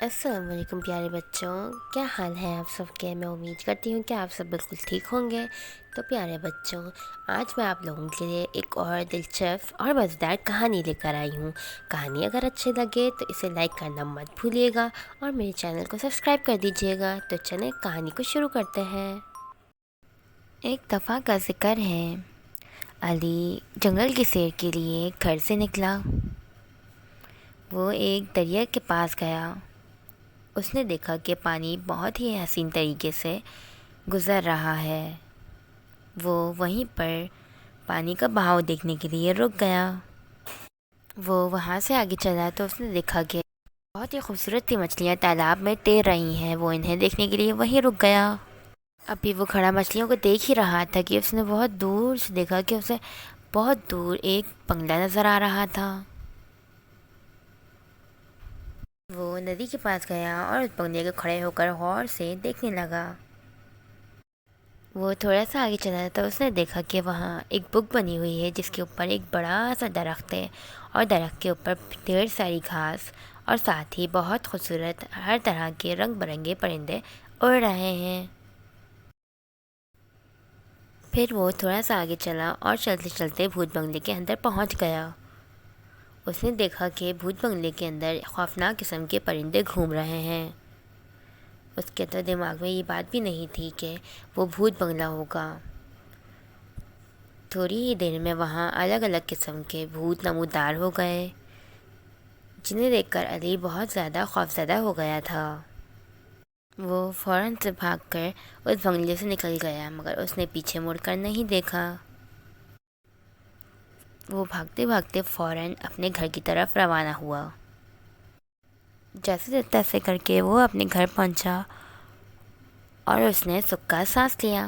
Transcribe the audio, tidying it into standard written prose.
السلام علیکم پیارے بچوں، کیا حال ہے آپ سب کے؟ میں امید کرتی ہوں کہ آپ سب بالکل ٹھیک ہوں گے۔ تو پیارے بچوں، آج میں آپ لوگوں کے لیے ایک اور دلچسپ اور مزیدار کہانی لے کر آئی ہوں۔ کہانی اگر اچھی لگے تو اسے لائک کرنا مت بھولیے گا اور میرے چینل کو سبسکرائب کر دیجیے گا۔ تو چلیں کہانی کو شروع کرتے ہیں۔ ایک دفعہ کا ذکر ہے، علی جنگل کی سیر کے لیے گھر سے نکلا۔ وہ ایک دریا کے پاس گیا۔ اس نے دیکھا کہ پانی بہت ہی حسین طریقے سے گزر رہا ہے۔ وہ وہیں پر پانی کا بہاؤ دیکھنے کے لیے رک گیا۔ وہ وہاں سے آگے چلا تو اس نے دیکھا کہ بہت ہی خوبصورت سی مچھلیاں تالاب میں تیر رہی ہیں۔ وہ انہیں دیکھنے کے لیے وہیں رک گیا۔ ابھی وہ کھڑا مچھلیوں کو دیکھ ہی رہا تھا کہ اس نے بہت دور سے دیکھا کہ اسے بہت دور ایک بنگلہ نظر آ رہا تھا۔ وہ ندی کے پاس گیا اور اس بنگلے کو کھڑے ہو کر غور سے دیکھنے لگا۔ وہ تھوڑا سا آگے چلا تو اس نے دیکھا کہ وہاں ایک بک بنی ہوئی ہے جس کے اوپر ایک بڑا سا درخت ہے اور درخت کے اوپر ڈھیر ساری گھاس اور ساتھ ہی بہت خوبصورت ہر طرح کے رنگ برنگے پرندے اڑ رہے ہیں۔ پھر وہ تھوڑا سا آگے چلا اور چلتے چلتے بھوت بنگلے کے اندر پہنچ گیا۔ اس نے دیکھا کہ بھوت بنگلے کے اندر خوفناک قسم کے پرندے گھوم رہے ہیں۔ اس کے تو دماغ میں یہ بات بھی نہیں تھی کہ وہ بھوت بنگلہ ہوگا۔ تھوڑی ہی دیر میں وہاں الگ الگ قسم کے بھوت نمودار ہو گئے، جنہیں دیکھ کر علی بہت زیادہ خوفزدہ ہو گیا تھا۔ وہ فوراً سے بھاگ کر اس بنگلے سے نکل گیا، مگر اس نے پیچھے مڑ کر نہیں دیکھا۔ وہ بھاگتے بھاگتے فوراً اپنے گھر کی طرف روانہ ہوا۔ جیسے تیسے کر کے وہ اپنے گھر پہنچا اور اس نے سکھ کا سانس لیا۔